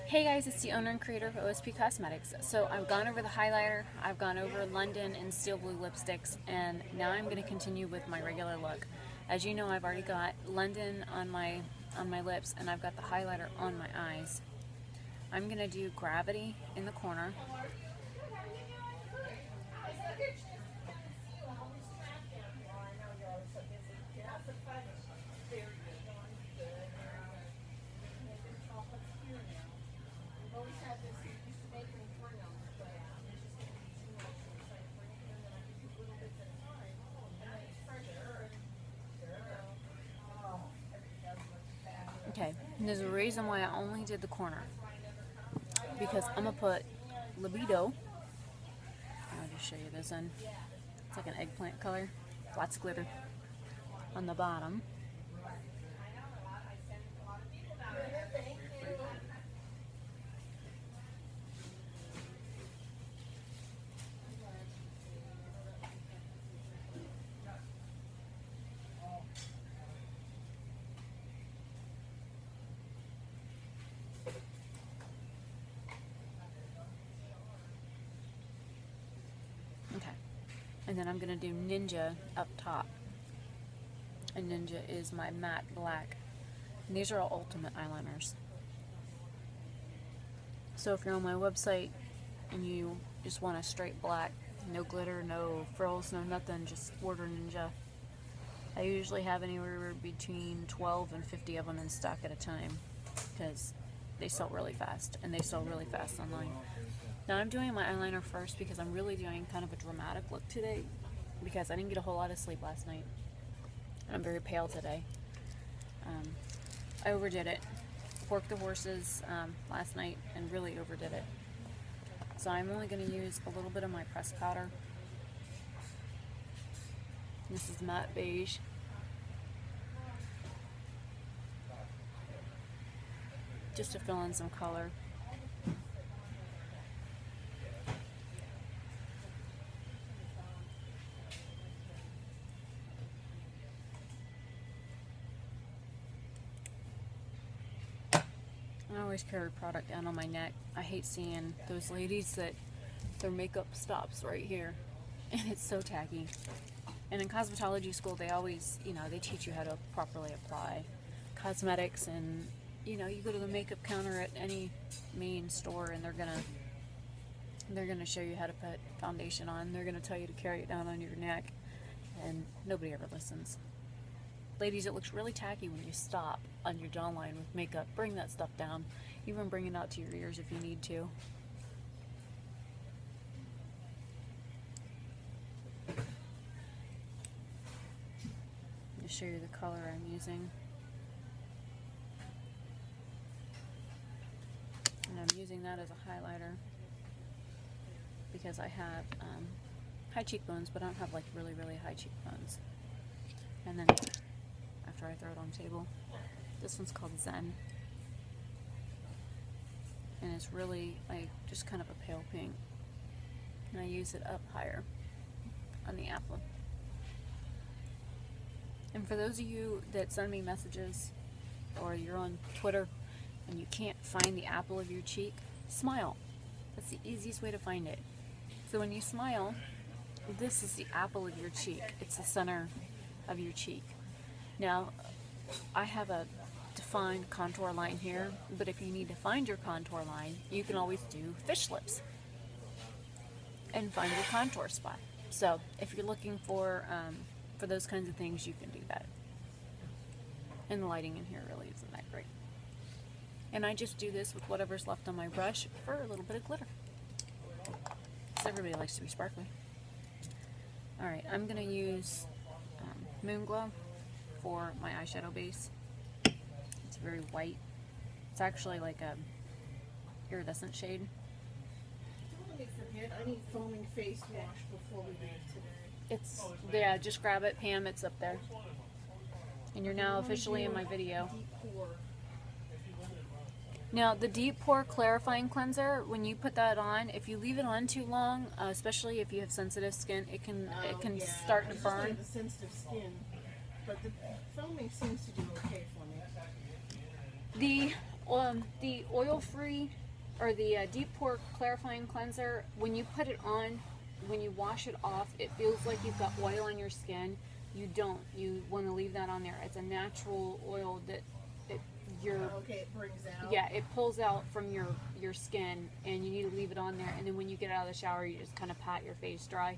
Hey guys, it's the owner and creator of OSP Cosmetics. So I've gone over the highlighter, I've gone over London and steel blue lipsticks, and now I'm going to continue with my regular look. As you know, I've already got London on my lips, and I've got the highlighter on my eyes. I'm going to do Gravity in the corner. Okay, and there's a reason why I only did the corner. Because I'm going to put Libido. I'll just show you this in. It's like an eggplant color. Lots of glitter on the bottom. Okay, and then I'm going to do Ninja up top. And Ninja is my matte black. And these are all ultimate eyeliners. So if you're on my website and you just want a straight black, no glitter, no frills, no nothing, just order Ninja. I usually have anywhere between 12 and 50 of them in stock at a time because they sell really fast, and they sell really fast online. Now I'm doing my eyeliner first because I'm really doing kind of a dramatic look today because I didn't get a whole lot of sleep last night. And I'm very pale today. I overdid it. Worked the horses last night and really overdid it. So I'm only going to use a little bit of my pressed powder. This is matte beige. Just to fill in some color. I always carry product down on my neck. I hate seeing those ladies that their makeup stops right here, and it's so tacky. And in cosmetology school, they always, they teach you how to properly apply cosmetics, and you go to the makeup counter at any main store, and they're gonna show you how to put foundation on. They're gonna tell you to carry it down on your neck, and nobody ever listens. Ladies, it looks really tacky when you stop on your jawline with makeup. Bring that stuff down. Even bring it out to your ears if you need to. Just show you the color I'm using. And I'm using that as a highlighter because I have high cheekbones, but I don't have like really, really high cheekbones. And then after I throw it on the table, this one's called Zen. And it's really like just kind of a pale pink. And I use it up higher on the apple. And for those of you that send me messages or you're on Twitter and you can't find the apple of your cheek, smile. That's the easiest way to find it. So when you smile, this is the apple of your cheek. It's the center of your cheek. Now, I have a defined contour line here, but if you need to find your contour line, you can always do fish lips and find your contour spot. So if you're looking for those kinds of things, you can do that. And the lighting in here really isn't that great. And I just do this with whatever's left on my brush for a little bit of glitter. Because everybody likes to be sparkly. Alright, I'm going to use Moon Glow for my eyeshadow base. It's very white. It's actually like a iridescent shade. I need foaming face wash before we leave today. Yeah, just grab it, Pam, it's up there. And you're now officially in my video. Now, the Deep Pore Clarifying Cleanser, when you put that on, if you leave it on too long, especially if you have sensitive skin, it can start to burn. I have sensitive skin, but the foaming seems to do okay for me. The The oil-free or the deep pore clarifying cleanser, when you put it on, when you wash it off, it feels like you've got oil on your skin. You don't. You want to leave that on there. It's a natural oil that okay, it brings out. yeah, it pulls out from your skin, and you need to leave it on there. And then when you get out of the shower, you just kind of pat your face dry,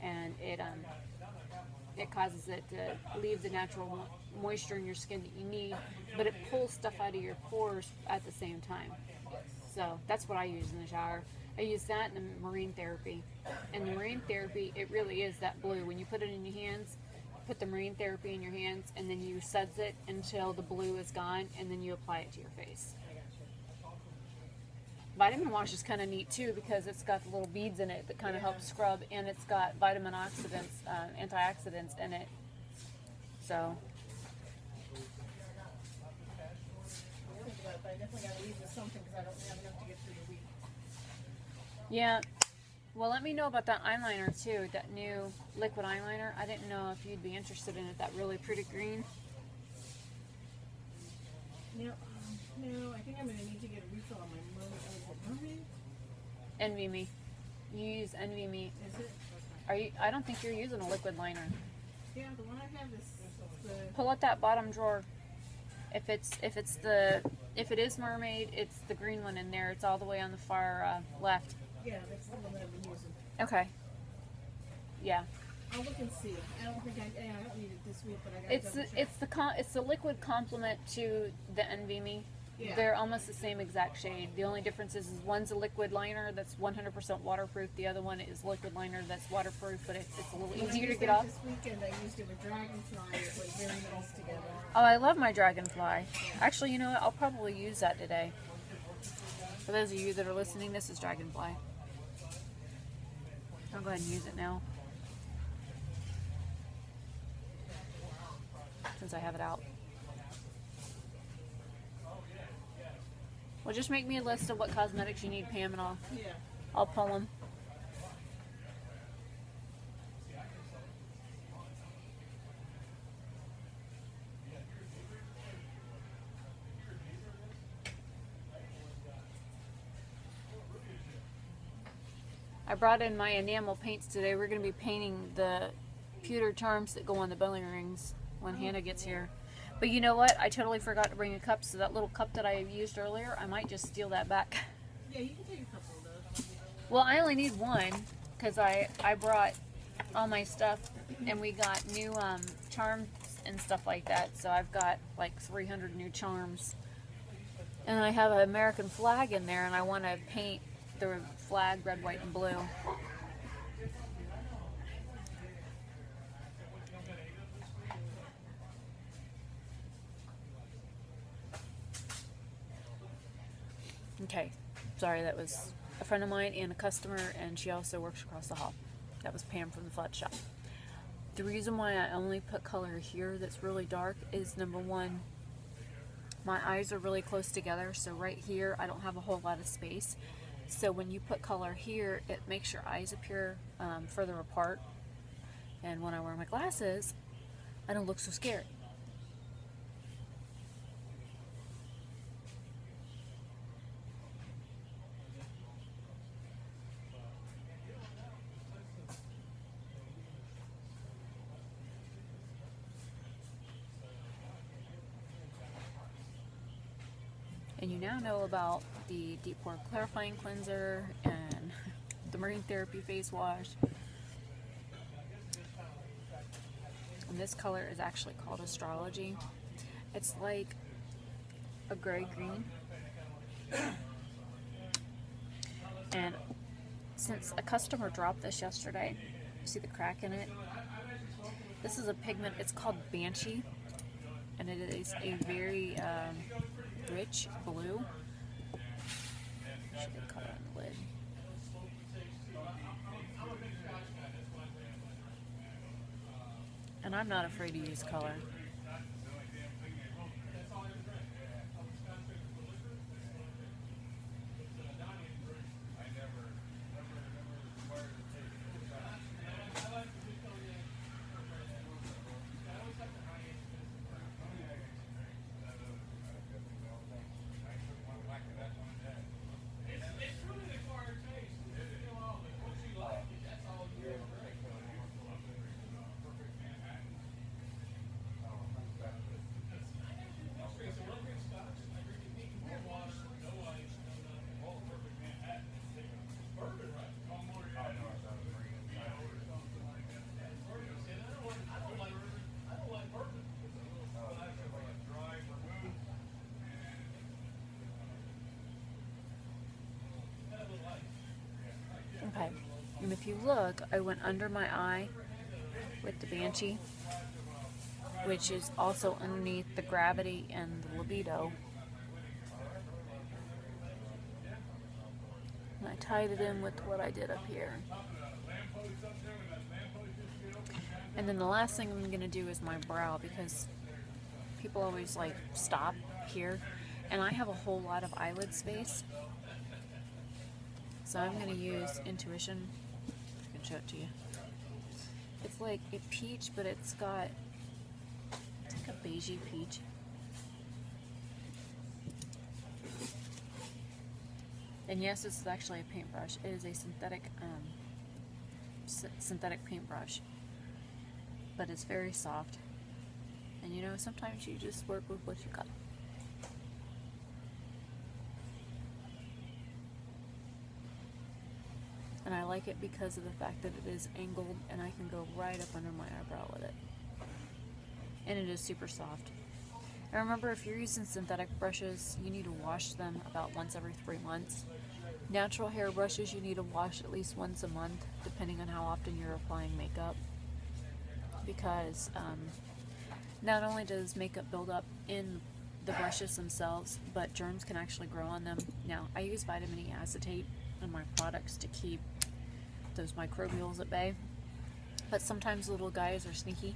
and it causes it to leave the natural moisture in your skin that you need, but it pulls stuff out of your pores at the same time. So that's what I use in the shower. I use that and the marine therapy. And the marine therapy, it really is that blue. When you put it in your hands, put the marine therapy in your hands, and then you suds it until the blue is gone, and then you apply it to your face. Vitamin wash is kind of neat too, because it's got the little beads in it that kind of help scrub, and it's got vitamin oxidants, antioxidants in it. So I definitely got to leave with something because I don't have enough to get through the week. yeah. Well, let me know about that eyeliner too, that new liquid eyeliner. I didn't know if you'd be interested in it, that really pretty green. No, I think I'm going to need to get a refill on my mermaid. Envy Me. You use Envy Me. Is it? Are you? I don't think you're using a liquid liner. Yeah, the one I have is the. Pull out that bottom drawer. If it is mermaid, it's the green one in there. It's all the way on the far left. Yeah, that's the one that I've been using. Okay. Yeah. I'll look and see. I don't think I don't need it this week, but I got It's the liquid complement to the Envy Me. Yeah. They're almost the same exact shade. The only difference is one's a liquid liner that's 100% waterproof. The other one is liquid liner that's waterproof, but it's a little When I easier to used get that off. This weekend I used it with Dragonfly. It was very nice together. Oh, I love my Dragonfly. Actually, you know what? I'll probably use that today. For those of you that are listening, this is Dragonfly. I'll go ahead and use it now, since I have it out. Well, just make me a list of what cosmetics you need, Pam, and I'll pull them. I brought in my enamel paints today. We're going to be painting the pewter charms that go on the belly rings when Hannah gets here. But you know what? I totally forgot to bring a cup, so that little cup that I used earlier, I might just steal that back. Yeah, you can take a couple of those. Well, I only need one, because I brought all my stuff, and we got new charms and stuff like that. So I've got like 300 new charms. And I have an American flag in there, and I want to paint the flag red, white, and blue. Okay, sorry, that was a friend of mine and a customer, and she also works across the hall. That was Pam from the Flat Shop. The reason why I only put color here that's really dark is, number one, my eyes are really close together, so right here I don't have a whole lot of space. So when you put color here, it makes your eyes appear further apart, and when I wear my glasses, I don't look so scared. And you now know about the deep pore clarifying cleanser and the marine therapy face wash. And this color is actually called Astrology. It's like a gray green. And since a customer dropped this yesterday, see the crack in it? This is a pigment, it's called Banshee, and it is a very rich blue. Should get color on the lid. And I'm not afraid to use color. And if you look, I went under my eye with the Banshee, which is also underneath the Gravity and the Libido. And I tied it in with what I did up here. And then the last thing I'm going to do is my brow, because people always like stop here, and I have a whole lot of eyelid space. So I'm going to use Intuition. I can show it to you. It's like a peach, but it's like a beigey peach. And yes, this is actually a paintbrush. It is a synthetic paintbrush, but it's very soft. And you know, sometimes you just work with what you got. And I like it because of the fact that it is angled and I can go right up under my eyebrow with it. And it is super soft. And remember, if you're using synthetic brushes, you need to wash them about once every 3 months. Natural hair brushes, you need to wash at least once a month, depending on how often you're applying makeup. Because not only does makeup build up in the brushes themselves, but germs can actually grow on them. Now, I use vitamin E acetate in my products to keep those microbials at bay, but sometimes little guys are sneaky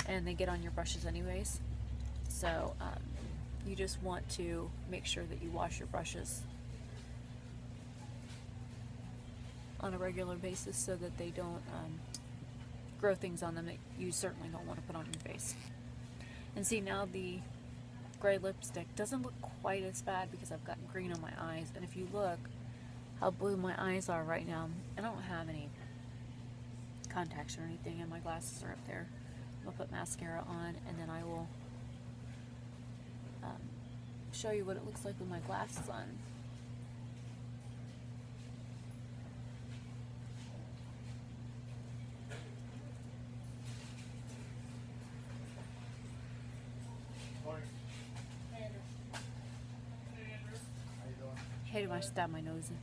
and they get on your brushes anyways. So you just want to make sure that you wash your brushes on a regular basis so that they don't grow things on them that you certainly don't want to put on your face. And see, now the gray lipstick doesn't look quite as bad because I've got green on my eyes. And if you look how blue my eyes are right now, I don't have any contacts or anything, and my glasses are up there. I'll put mascara on, and then I will show you what it looks like with my glasses on. Hey, do I stab my nose in?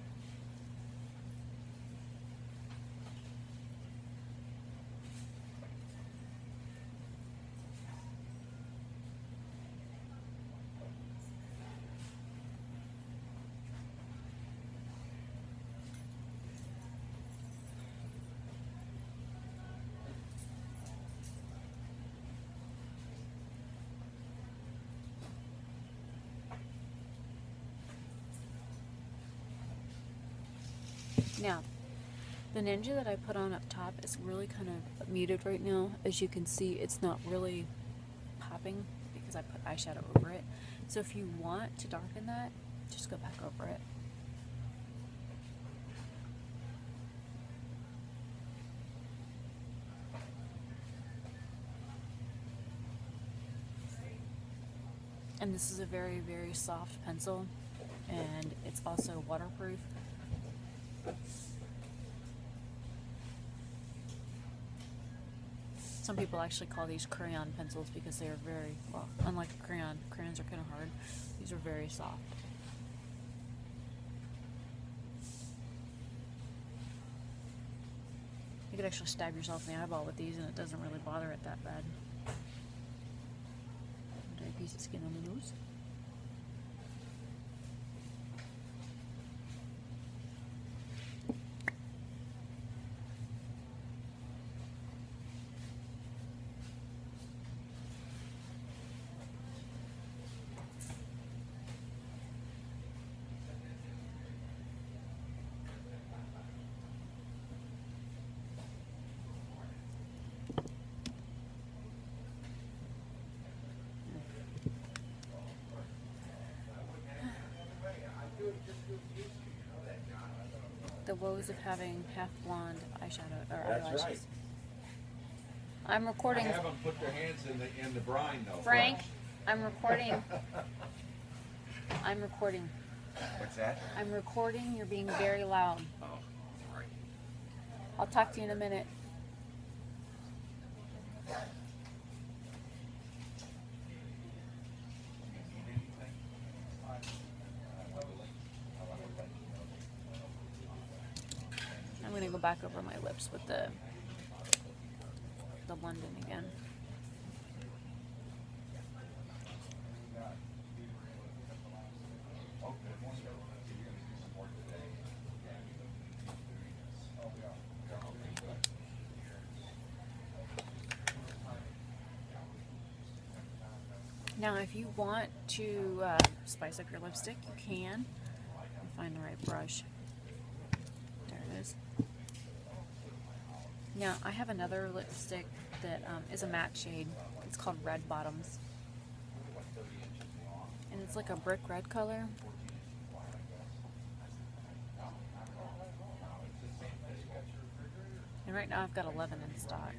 Now, the Ninja that I put on up top is really kind of muted right now. As you can see, it's not really popping because I put eyeshadow over it. So if you want to darken that, just go back over it. And this is a very, very soft pencil, and it's also waterproof. Some people actually call these crayon pencils because they are very, well, unlike a crayon, crayons are kind of hard. These are very soft. You could actually stab yourself in the eyeball with these and it doesn't really bother it that bad. A piece of skin on the nose. The woes of having half blonde eyeshadow or eyelashes. That's right. I'm recording. I have them put their hands in the brine though. Frank, I'm recording. I'm recording. What's that? I'm recording. You're being very loud. Oh, sorry. I'll talk to you in a minute. I'm gonna go back over my lips with the London again. Now, if you want to spice up your lipstick, you can. Find the right brush. There it is. Now, I have another lipstick that is a matte shade. It's called Red Bottoms. And it's like a brick red color. And right now I've got 11 in stock.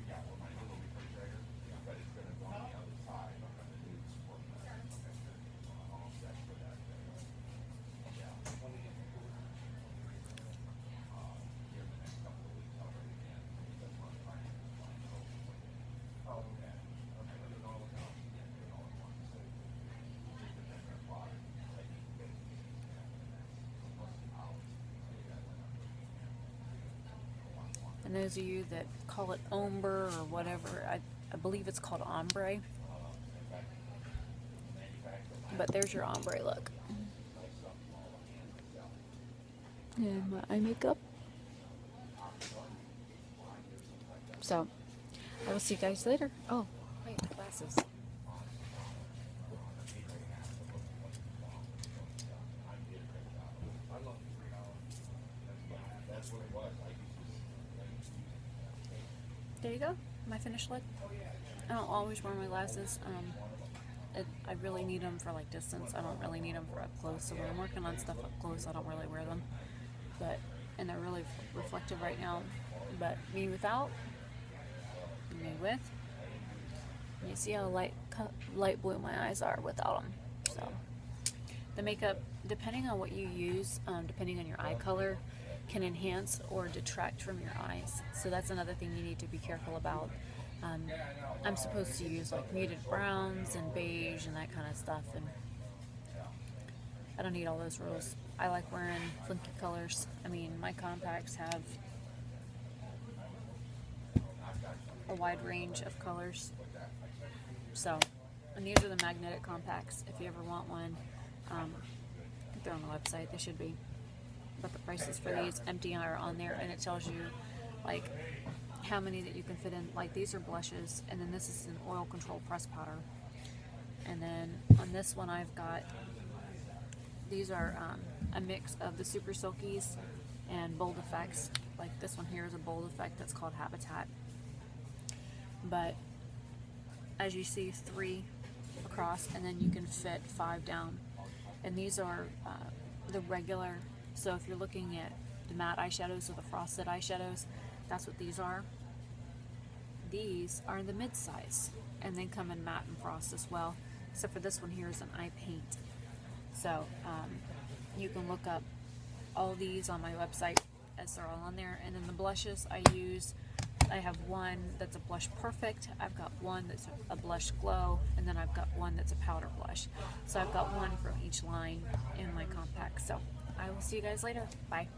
And those of you that call it ombre or whatever, I believe it's called ombre. But there's your ombre look. And my eye makeup. So, I will see you guys later. Oh, wait, my glasses. There you go, my finished look. I don't always wear my glasses. I really need them for like distance. I don't really need them for up close. So when I'm working on stuff up close, I don't really wear them. And they're really reflective right now. But me without, me with. And you see how light blue my eyes are without them. So the makeup, depending on what you use, depending on your eye color, can enhance or detract from your eyes. So that's another thing you need to be careful about. I'm supposed to use like muted browns and beige and that kind of stuff, and I don't need all those rules. I like wearing flinky colors. I mean, my compacts have a wide range of colors. So, and these are the magnetic compacts. If you ever want one, I think they're on the website. They should be. But the prices for these empty are on there, and it tells you like how many that you can fit in. Like these are blushes, and then this is an oil control press powder. And then on this one I've got, these are a mix of the Super Silkies and Bold Effects. Like this one here is a Bold Effect that's called Habitat. But as you see, 3 across, and then you can fit 5 down. And these are the regular. So if you're looking at the matte eyeshadows or the frosted eyeshadows, that's what these are. These are the mid-size, and they come in matte and frost as well. Except for this one here is an eye paint. So you can look up all these on my website as they're all on there. And then the blushes I have one that's a blush perfect, I've got one that's a blush glow, and then I've got one that's a powder blush. So I've got one from each line in my compact. So I will see you guys later. Bye.